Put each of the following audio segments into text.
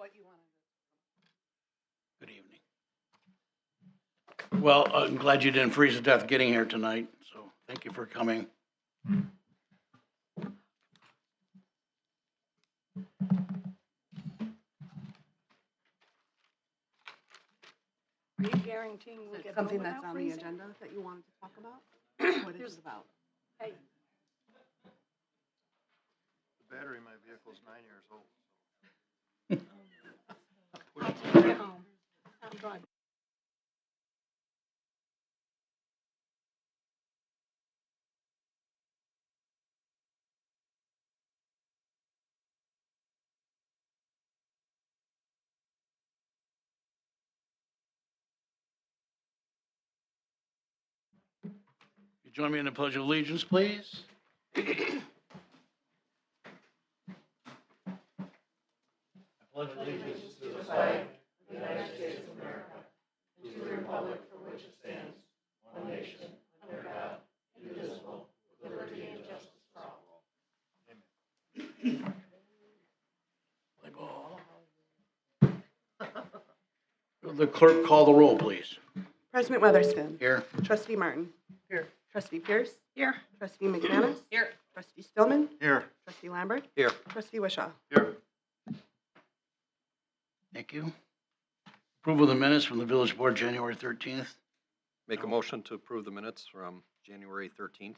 what you want to Good evening. Well, I'm glad you didn't freeze to death getting here tonight, so thank you for coming. do. Are you guaranteeing we'll get Something home that's without on the freezing? agenda that you wanted to talk about? What is it about? Hey, The battery in my vehicle is 9 years old. I'll take you home. I'm driving. You join me in the Pledge of Allegiance, please. I pledge allegiance to the flag of the United States of America, and to the republic for which it stands, one nation, under God, indivisible, with liberty and justice for all. Play ball. Will the clerk call the roll, please? President Weatherston. Here. Trustee Martin. Here. Trustee Pierce. Here. Trustee McManus. Here. Trustee Stillman. Here. Trustee Lambert. Here. Trustee Wishaw. Here. Thank you. Approval of the minutes from the village board, January 13th. Make a motion to approve the minutes from January 13th.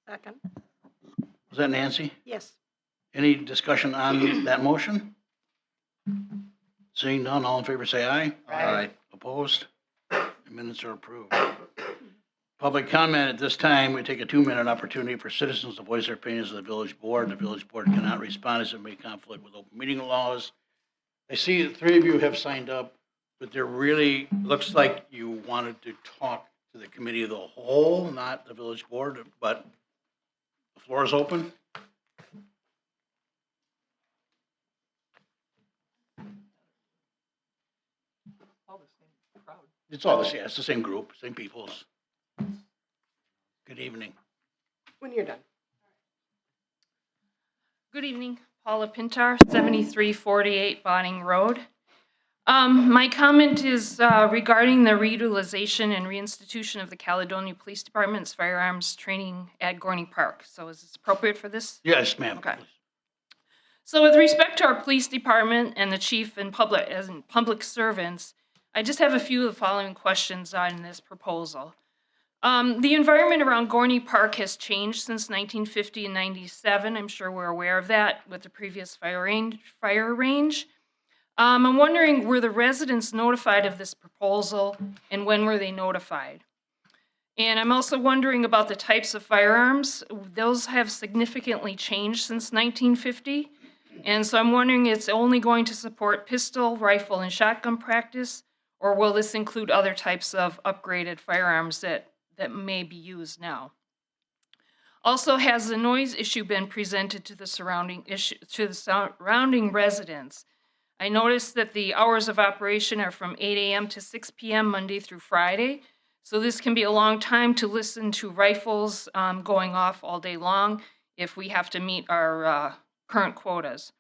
Second. Was that Nancy? Yes. Any discussion on that motion? Seeing none, all in favor say aye. Aye. Opposed? The minutes are approved. Public comment at this time, we take a 2-minute opportunity for citizens to voice their opinions to the village board. The village board cannot respond as it may conflict with open meeting laws. I see that 3 of you have signed up, but there really looks like you wanted to talk to the committee of the whole, not the village board, but the floor is open. It's all the same, it's the same group, same peoples. Good evening. When you're done. Good evening, Paula Pintar, 7348 Bonning Road. My comment is regarding the reutilization and reinstitution of the Caledonia Police Department's firearms training at Gorney Park. So is this appropriate for this? Yes, ma'am. Okay. So with respect to our police department and the chief and public servants, I just have a few of the following questions on this proposal. The environment around Gorney Park has changed since 1950 and 97. I'm sure we're aware of that with the previous fire range. I'm wondering, were the residents notified of this proposal, and when were they notified? And I'm also wondering about the types of firearms. Those have significantly changed since 1950. And so I'm wondering, it's only going to support pistol, rifle, and shotgun practice, or will this include other types of upgraded firearms that may be used now? Also, has the noise issue been presented to the surrounding residents? I noticed that the hours of operation are from 8 a.m. to 6 p.m. Monday through Friday. So this can be a long time to listen to rifles going off all day long if we have to meet our current quotas.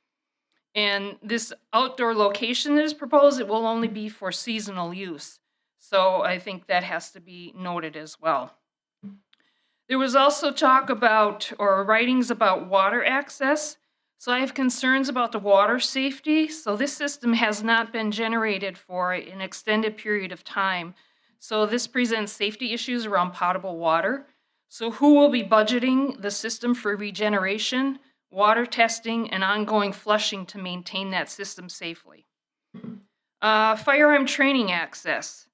And this outdoor location that is proposed, it will only be for seasonal use. So I think that has to be noted as well. There was also talk about, or writings about, water access. So I have concerns about the water safety. So this system has not been generated for an extended period of time. So this presents safety issues around potable water. So who will be budgeting the system for regeneration, water testing, and ongoing flushing to maintain that system safely? Firearm training access.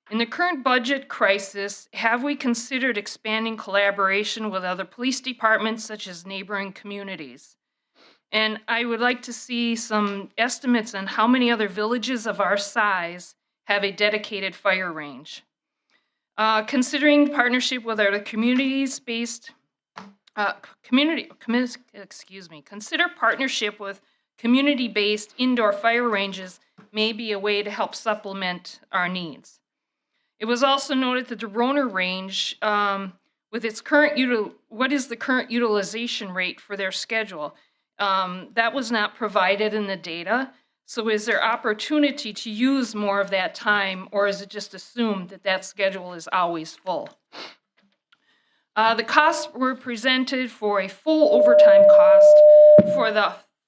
In the current budget crisis, have we considered expanding collaboration with other police departments such as neighboring communities? And I would like to see some estimates on how many other villages of our size have a dedicated fire range. Considering partnership with other communities-based consider partnership with community-based indoor fire ranges may be a way to help supplement our needs. It was also noted that the Rona range, with its current what is the current utilization rate for their schedule? That was not provided in the data. So is there opportunity to use more of that time, or is it just assumed that that schedule is always full? The costs were presented for a full overtime cost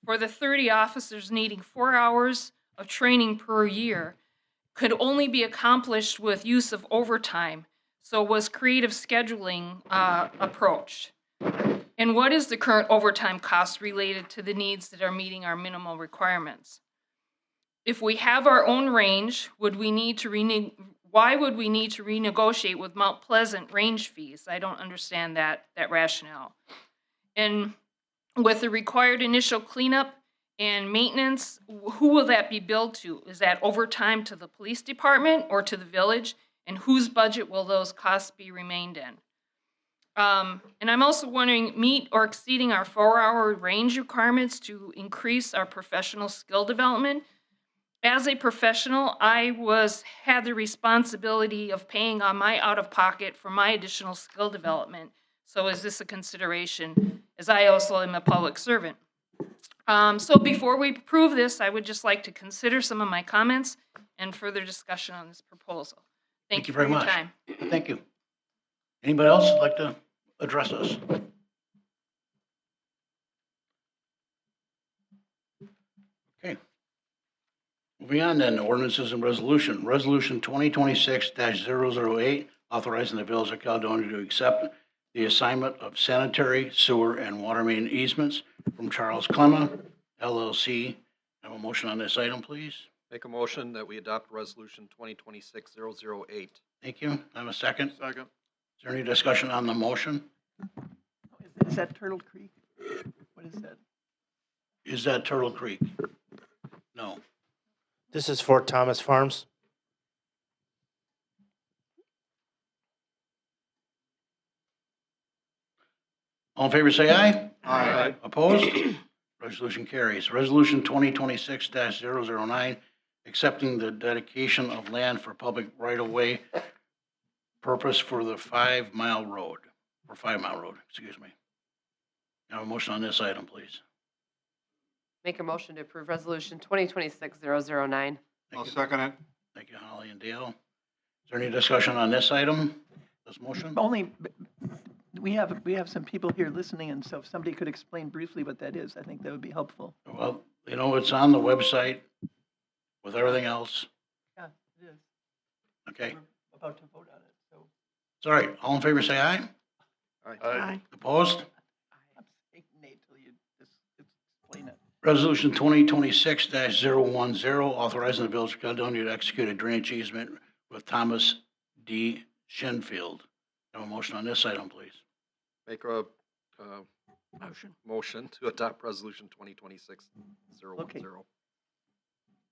for the 30 officers needing 4 hours of training per year could only be accomplished with use of overtime. So was creative scheduling approached? And what is the current overtime cost related to the needs that are meeting our minimal requirements? If we have our own range, would we need to why would we need to renegotiate with Mount Pleasant range fees? I don't understand that rationale. And with the required initial cleanup and maintenance, who will that be billed to? Is that overtime to the police department or to the village? And whose budget will those costs be remained in? And I'm also wondering, meet or exceeding our 4-hour range requirements to increase our professional skill development. As a professional, I had the responsibility of paying on my out-of-pocket for my additional skill development. So is this a consideration, as I also am a public servant? So before we approve this, I would just like to consider some of my comments and further discussion on this proposal. Thank you very for your much. time. Thank you. Anybody else like to address us? Okay. Moving on then, ordinances and resolution. Resolution 2026-008, authorizing the village of Caledonia to accept the assignment of sanitary, sewer, and water main easements from Charles Clemma, LLC. Have a motion on this item, please. Make a motion that we adopt resolution 2026-008. Thank you. Have a second. Is Second. there any discussion on the motion? Is that Turtle Creek? What is that? Is that Turtle Creek? No. This is Fort Thomas Farms. All in favor, say aye. Aye. Opposed? Resolution carries. Resolution 2026-009, accepting the dedication of land for public right-of-way purpose for the 5 Mile Road, excuse me. Have a motion on this item, please. Make a motion to approve resolution 2026-009. I'll Thank you. second it. Thank you, Holly and Dale. Is there any discussion on this item, this motion? Only, we have some people here listening, and so if somebody could explain briefly what that is, I think that would be helpful. Well, you know, it's on the website with everything else, Yeah, it is. okay? We're about to vote on it, so. It's all right. All in favor, say aye. Aye. Opposed? I'm saying nay till you just explain it. Resolution 2026-010, authorizing the village of Caledonia to execute a drainage easement with Thomas D. Shenfield. Have a motion on this item, please. Make a Motion. motion to adopt resolution 2026-010. Okay.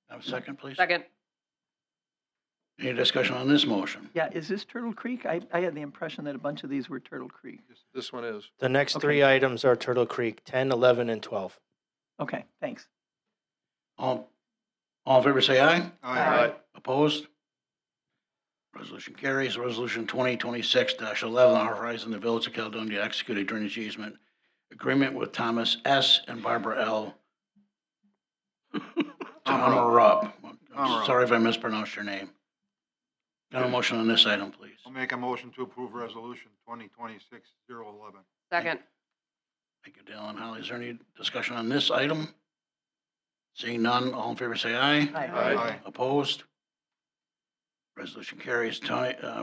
Have a second, please. Second. Any discussion on this motion? Yeah, is this Turtle Creek? I had the impression that a bunch of these were Turtle Creek. This one is. The next Okay. 3 items are Turtle Creek, 10, 11, and 12. Okay, thanks. All in favor, say aye. Aye. Opposed? Resolution carries. Resolution 2026-11, authorizing the village of Caledonia to execute a drainage easement agreement with Thomas S. and Barbara L. Tomerup. I'm sorry if I mispronounced your name. Got a motion on this item, please. I'll make a motion to approve resolution 2026-011. Second. Thank you, Dale and Holly. Is there any discussion on this item? Seeing none, all in favor say aye. Aye. Opposed? Resolution carries.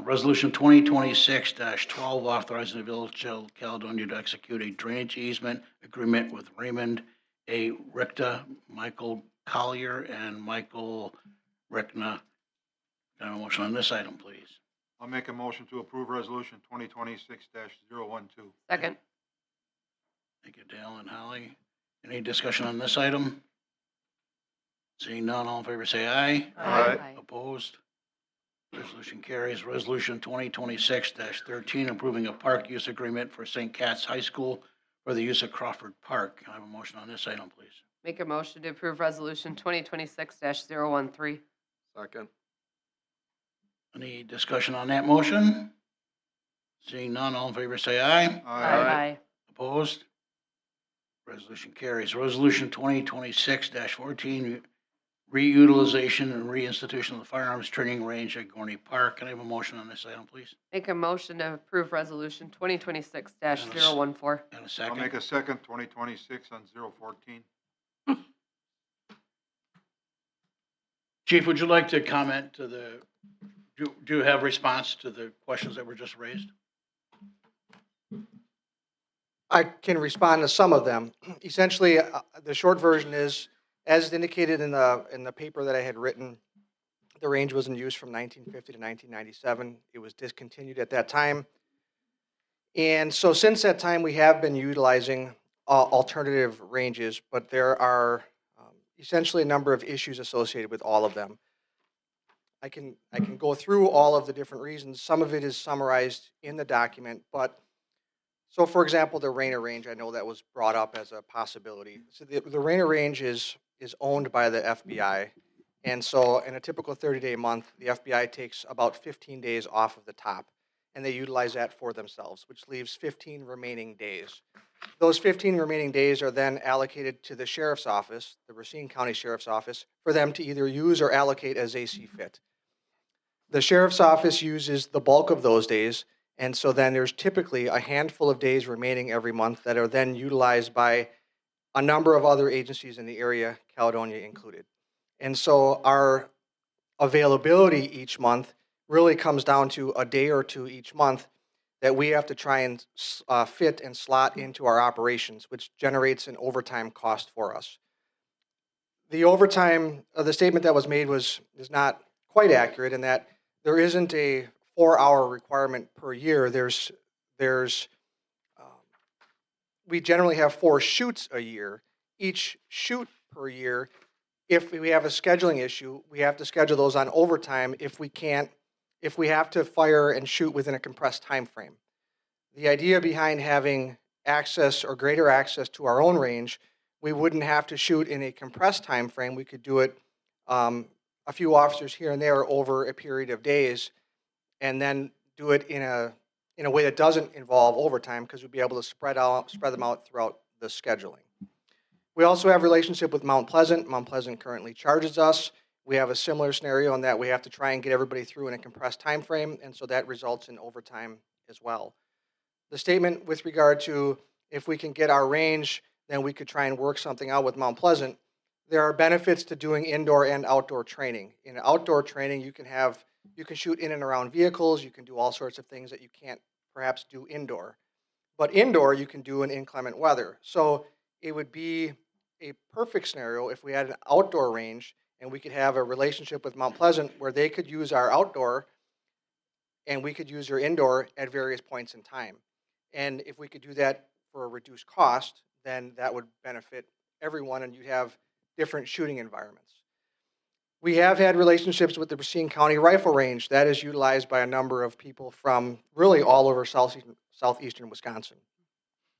Resolution 2026-12, authorizing the village of Caledonia to execute a drainage easement agreement with Raymond A. Richter, Michael Collier, and Michael Rickna. Got a motion on this item, please. I'll make a motion to approve resolution 2026-012. Second. Thank you, Dale and Holly. Any discussion on this item? Seeing none, all in favor say aye. Aye. Opposed? Resolution carries. Resolution 2026-13, approving a park use agreement for St. Cat's High School for the use of Crawford Park. Can I have a motion on this item, please? Make a motion to approve resolution 2026-013. Second. Any discussion on that motion? Seeing none, all in favor say aye. Aye. Opposed? Resolution carries. Resolution 2026-14, reutilization and reinstitution of the firearms training range at Gorney Park. Can I have a motion on this item, please? Make a motion to approve resolution 2026-014. And a I'll second? make a second, 2026 on 014. Chief, would you like to comment to do you have response to the questions that were just raised? I can respond to some of them. Essentially, the short version is, as indicated in the paper that I had written, the range was in use from 1950 to 1997. It was discontinued at that time. And so since that time, we have been utilizing alternative ranges, but there are essentially a number of issues associated with all of them. I can go through all of the different reasons. Some of it is summarized in the document, but so for example, the Rainer Range, I know that was brought up as a possibility. So the Rainer Range is owned by the FBI. And so in a typical 30-day month, the FBI takes about 15 days off of the top, and they utilize that for themselves, which leaves 15 remaining days. Those 15 remaining days are then allocated to the sheriff's office, the Racine County Sheriff's Office, for them to either use or allocate as they see fit. The sheriff's office uses the bulk of those days, and so then there's typically a handful of days remaining every month that are then utilized by a number of other agencies in the area, Caledonia included. And so our availability each month really comes down to a day or two each month that we have to try and fit and slot into our operations, which generates an overtime cost for us. The overtime, the statement that was made is not quite accurate in that there isn't a 4-hour requirement per year. We generally have 4 shoots a year. Each shoot per year, if we have a scheduling issue, we have to schedule those on overtime if we have to fire and shoot within a compressed time frame. The idea behind having access or greater access to our own range, we wouldn't have to shoot in a compressed time frame. We could do it a few officers here and there over a period of days, and then do it in a way that doesn't involve overtime, because we'd be able to spread them out throughout the scheduling. We also have a relationship with Mount Pleasant. Mount Pleasant currently charges us. We have a similar scenario in that we have to try and get everybody through in a compressed time frame, and so that results in overtime as well. The statement with regard to if we can get our range, then we could try and work something out with Mount Pleasant. There are benefits to doing indoor and outdoor training. In outdoor training, you can shoot in and around vehicles, you can do all sorts of things that you can't perhaps do indoor. But indoor, you can do in inclement weather. So it would be a perfect scenario if we had an outdoor range and we could have a relationship with Mount Pleasant where they could use our outdoor and we could use their indoor at various points in time. And if we could do that for a reduced cost, then that would benefit everyone and you'd have different shooting environments. We have had relationships with the Racine County Rifle Range. That is utilized by a number of people from really all over southeastern Wisconsin.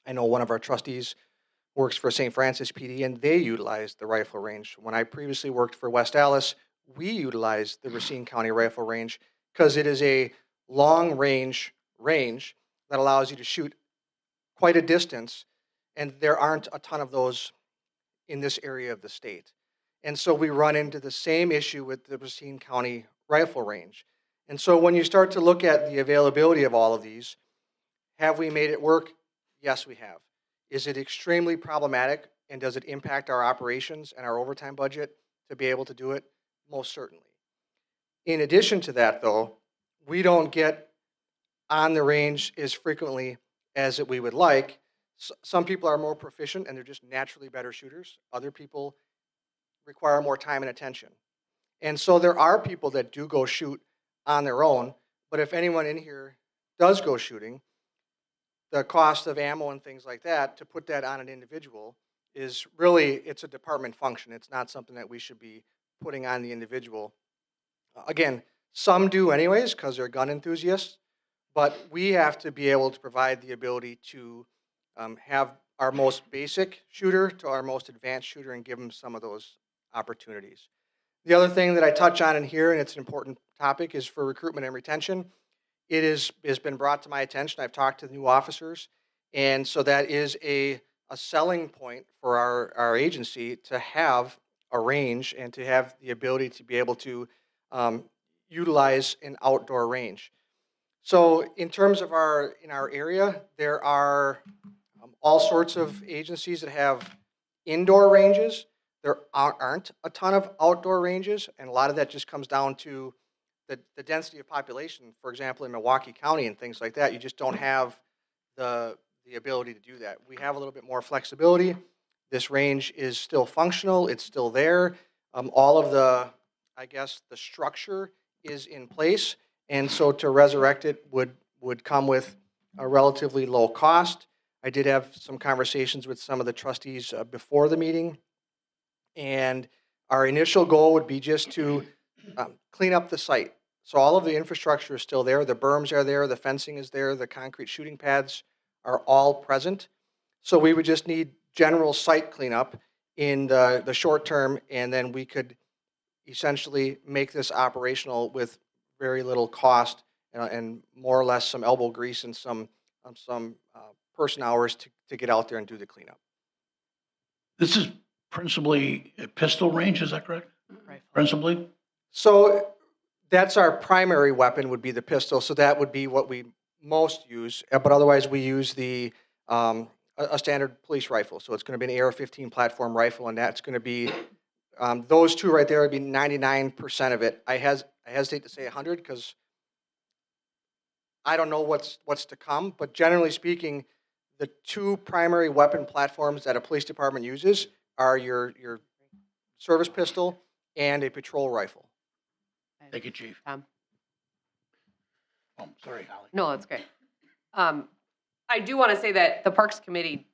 I know one of our trustees works for St. Francis PD, and they utilize the rifle range. When I previously worked for West Allis, we utilized the Racine County Rifle Range because it is a long range that allows you to shoot quite a distance, and there aren't a ton of those in this area of the state. And so we run into the same issue with the Racine County Rifle Range. And so when you start to look at the availability of all of these, have we made it work? Yes, we have. Is it extremely problematic, and does it impact our operations and our overtime budget to be able to do it? Most certainly. In addition to that, though, we don't get on the range as frequently as we would like. Some people are more proficient and they're just naturally better shooters. Other people require more time and attention. And so there are people that do go shoot on their own, but if anyone in here does go shooting, the cost of ammo and things like that, to put that on an individual is really, it's a department function. It's not something that we should be putting on the individual. Again, some do anyways because they're gun enthusiasts, but we have to be able to provide the ability to have our most basic shooter to our most advanced shooter and give them some of those opportunities. The other thing that I touch on in here, and it's an important topic, is for recruitment and retention. It has been brought to my attention. I've talked to the new officers, and so that is a selling point for our agency to have a range and to have the ability to be able to utilize an outdoor range. So in terms of in our area, there are all sorts of agencies that have indoor ranges. There aren't a ton of outdoor ranges, and a lot of that just comes down to the density of population. For example, in Milwaukee County and things like that, you just don't have the ability to do that. We have a little bit more flexibility. This range is still functional. It's still there. All of I guess, the structure is in place. And so to resurrect it would come with a relatively low cost. I did have some conversations with some of the trustees before the meeting. And our initial goal would be just to clean up the site. So all of the infrastructure is still there. The berms are there. The fencing is there. The concrete shooting pads are all present. So we would just need general site cleanup in the short term, and then we could essentially make this operational with very little cost and more or less some elbow grease and some person hours to get out there and do the cleanup. This is principally a pistol range, is that correct? Rifle. Principally? So that's our primary weapon would be the pistol. So that would be what we most use. But otherwise, we use a standard police rifle. So it's going to be an AR-15 platform rifle, and that's going to be those two right there would be 99% of it. I hesitate to say 100 because I don't know what's to come. But generally speaking, the two primary weapon platforms that a police department uses are your service pistol and a patrol rifle. Thank you, Chief. Tom? Oh, sorry, Holly. No, that's great. I do want to say that the Parks Committee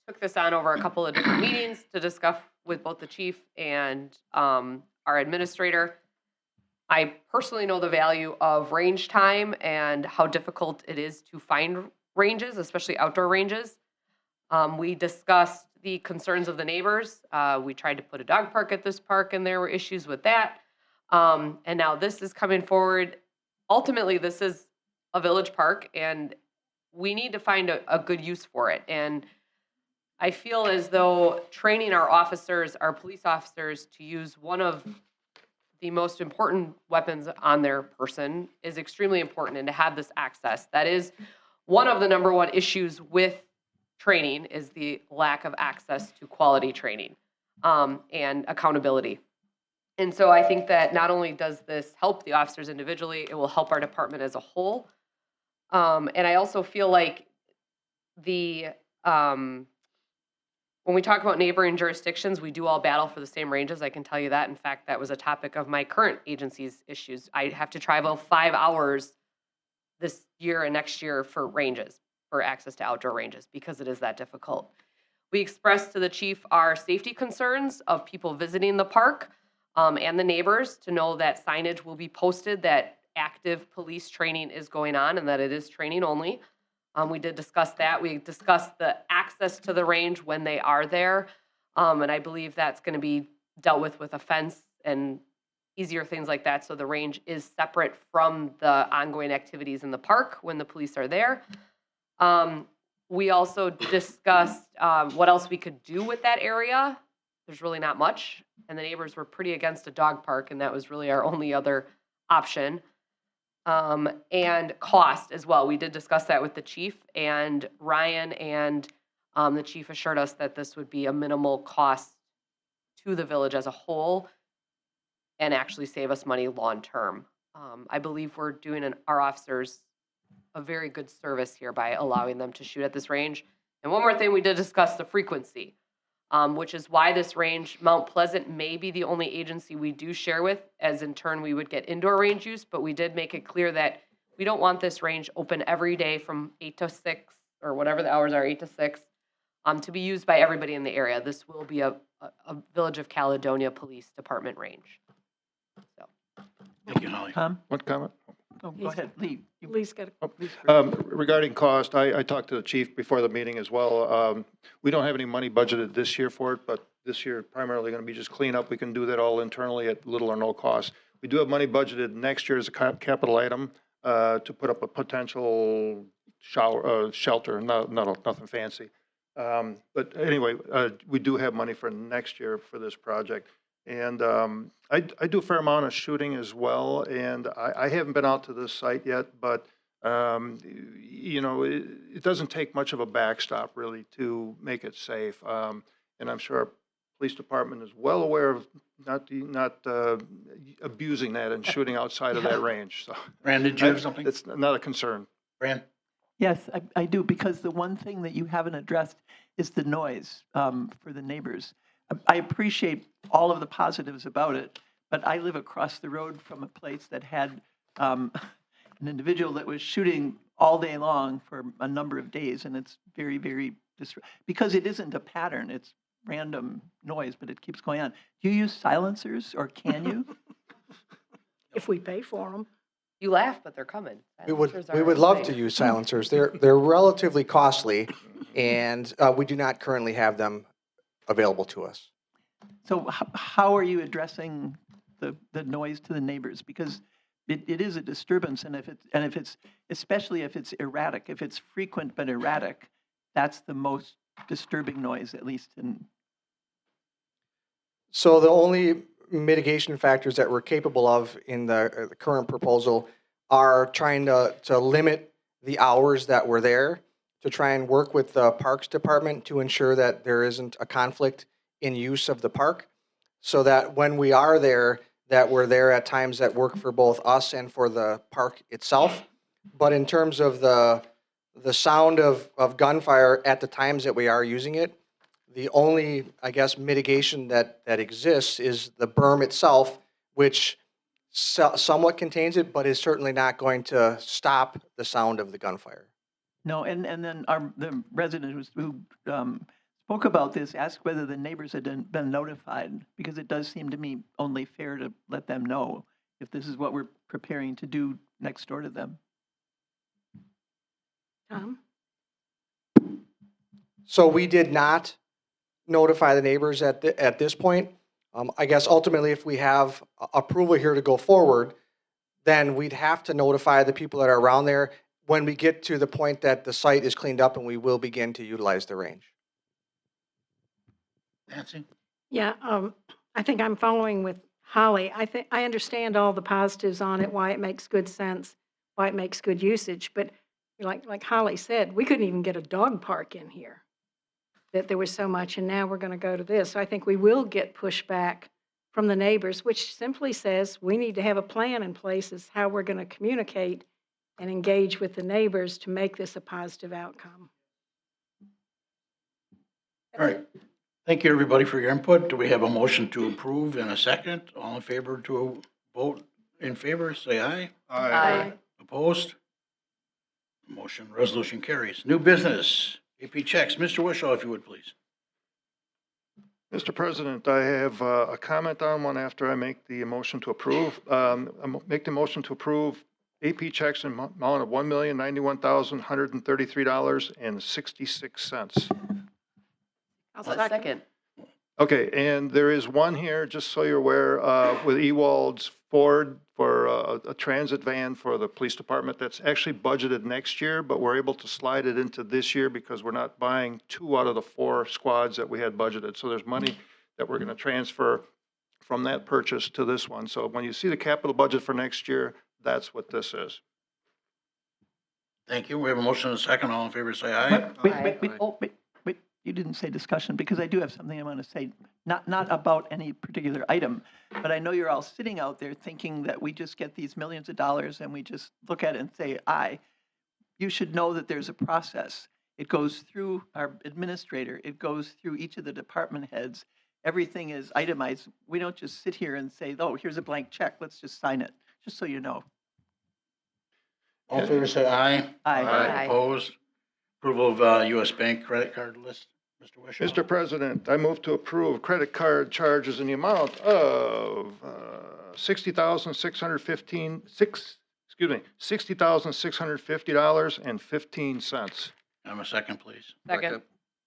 took this on over a couple of different meetings to discuss with both the chief and our administrator. I personally know the value of range time and how difficult it is to find ranges, especially outdoor ranges. We discussed the concerns of the neighbors. We tried to put a dog park at this park, and there were issues with that. And now this is coming forward. Ultimately, this is a village park, and we need to find a good use for it. And I feel as though training our officers, our police officers, to use one of the most important weapons on their person is extremely important, and to have this access. That is one of the number one issues with training, is the lack of access to quality training and accountability. And so I think that not only does this help the officers individually, it will help our department as a whole. And I also feel like when we talk about neighboring jurisdictions, we do all battle for the same ranges. I can tell you that. In fact, that was a topic of my current agency's issues. I have to travel 5 hours this year and next year for ranges, for access to outdoor ranges, because it is that difficult. We expressed to the chief our safety concerns of people visiting the park and the neighbors, to know that signage will be posted that active police training is going on and that it is training only. We did discuss that. We discussed the access to the range when they are there. And I believe that's going to be dealt with a fence and easier things like that. So the range is separate from the ongoing activities in the park when the police are there. We also discussed what else we could do with that area. There's really not much. And the neighbors were pretty against a dog park, and that was really our only other option. And cost as well. We did discuss that with the chief, and Ryan and the chief assured us that this would be a minimal cost to the village as a whole and actually save us money long term. I believe we're doing our officers a very good service here by allowing them to shoot at this range. And one more thing, we did discuss the frequency, which is why this range, Mount Pleasant may be the only agency we do share with, as in turn we would get indoor range use, but we did make it clear that we don't want this range open every day from 8 to 6, or whatever the hours are, 8 to 6, to be used by everybody in the area. This will be a Village of Caledonia Police Department range. So. Thank you, Holly. Tom? One comment. Oh, go ahead, Lee. Lee's got a Lee's first. Regarding cost, I talked to the chief before the meeting as well. We don't have any money budgeted this year for it, but this year primarily going to be just cleanup. We can do that all internally at little or no cost. We do have money budgeted next year as a capital item to put up a potential shelter, nothing fancy. But anyway, we do have money for next year for this project. And I do a fair amount of shooting as well, and I haven't been out to this site yet, but you know, it doesn't take much of a backstop really to make it safe. And I'm sure our police department is well aware of not abusing that and shooting outside of that range. So Fran, did you have something? it's not a concern. Fran? Yes, I do, because the one thing that you haven't addressed is the noise for the neighbors. I appreciate all of the positives about it, but I live across the road from a place that had an individual that was shooting all day long for a number of days, and it's very, very, because it isn't a pattern, it's random noise, but it keeps going on. Do you use silencers, or can you? If we pay for them. You laugh, but they're coming. We would, Silencers we are would a love thing. to use silencers. They're relatively costly, and we do not currently have them available to us. So how are you addressing the noise to the neighbors? Because it is a disturbance, and if it's, especially if it's erratic, if it's frequent but erratic, that's the most disturbing noise, at least in. So the only mitigation factors that we're capable of in the current proposal are trying to limit the hours that we're there, to try and work with the Parks Department to ensure that there isn't a conflict in use of the park, so that when we are there, that we're there at times that work for both us and for the park itself. But in terms of the sound of gunfire at the times that we are using it, the only, I guess, mitigation that exists is the berm itself, which somewhat contains it, but is certainly not going to stop the sound of the gunfire. No, and then the resident who spoke about this asked whether the neighbors had been notified, because it does seem to me only fair to let them know if this is what we're preparing to do next door to them. Tom? So we did not notify the neighbors at this point. I guess ultimately, if we have approval here to go forward, then we'd have to notify the people that are around there when we get to the point that the site is cleaned up and we will begin to utilize the range. Nancy? Yeah, I think I'm following with Holly. I understand all the positives on it, why it makes good sense, why it makes good usage, but like Holly said, we couldn't even get a dog park in here, that there was so much, and now we're going to go to this. So I think we will get pushback from the neighbors, which simply says we need to have a plan in place as how we're going to communicate and engage with the neighbors to make this a positive outcome. All right. Thank you, everybody, for your input. Do we have a motion to approve in a second? All in favor to vote in favor, say aye. Aye. Opposed? Motion, resolution carries. New business, AP checks. Mr. Wishaw, if you would, please. Mr. President, I have a comment on one after I make the motion to approve. Make the motion to approve AP checks in amount of $1,091,133.66. I'll Second. Okay, and there is one here, just so you're aware, with Ewald's Ford for a transit van for the police department that's actually budgeted next year, but we're able to slide it into this year because we're not buying 2 out of the 4 squads that we had budgeted. So there's money that we're going to transfer from that purchase to this one. So when you see the capital budget for next year, that's what this is. Thank you. We have a motion and a second. All in favor, say aye. Wait, you didn't say discussion, because I do have something I want to say, not about any particular item, but I know you're all sitting out there thinking that we just get these millions of dollars and we just look at it and say, aye. You should know that there's a process. It goes through our administrator. It goes through each of the department heads. Everything is itemized. We don't just sit here and say, oh, here's a blank check, let's just sign it, just so you know. All in favor, say aye. Aye. Aye. Opposed? Approval of U.S. Bank credit card list. Mr. Wishaw. Mr. President, I move to approve credit card charges in the amount of $60,650.15. Have a second, please. Second.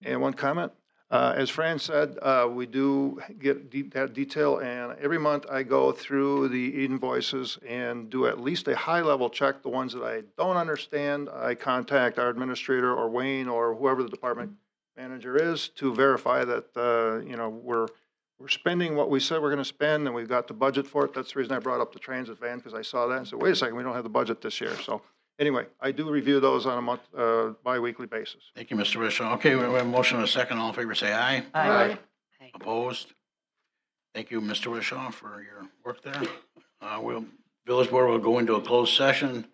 And one comment. As Fran said, we do get that detail, and every month I go through the invoices and do at least a high-level check. The ones that I don't understand, I contact our administrator or Wayne or whoever the department manager is to verify that, you know, we're spending what we said we're gonna spend, and we've got the budget for it. That's the reason I brought up the transit van, because I saw that and said, wait a second, we don't have the budget this year. So anyway, I do review those on a bi-weekly basis. Thank you, Mr. Wishaw. Okay, we have a motion and a second. All in favor, say aye. Aye. Opposed? Thank you, Mr. Wishaw, for your work there. Village Board will go into a closed session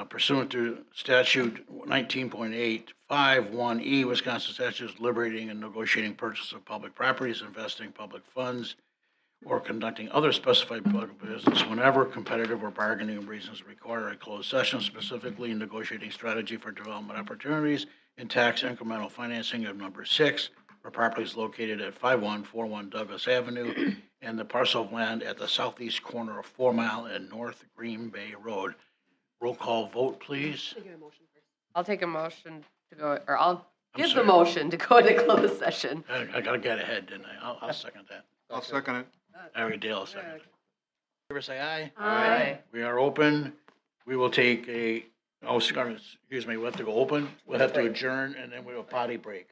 pursuant to statute 19.851E, Wisconsin statutes liberating and negotiating purchase of public properties, investing public funds, or conducting other specified public business whenever competitive or bargaining reasons require a closed session, specifically negotiating strategy for development opportunities and tax incremental financing of number 6 for properties located at 5141 Douglas Avenue and the parcel of land at the southeast corner of 4 Mile and North Green Bay Road. Roll call vote, please. I'll take a motion to go, or I'll I'm give the sorry. motion to go into closed session. I gotta get ahead, didn't I? I'll second that. I'll second it. Harry Dale, second. Favor say aye. Aye. We are open. We will take a, excuse me, we have to go open. We'll have to adjourn and then we will potty break.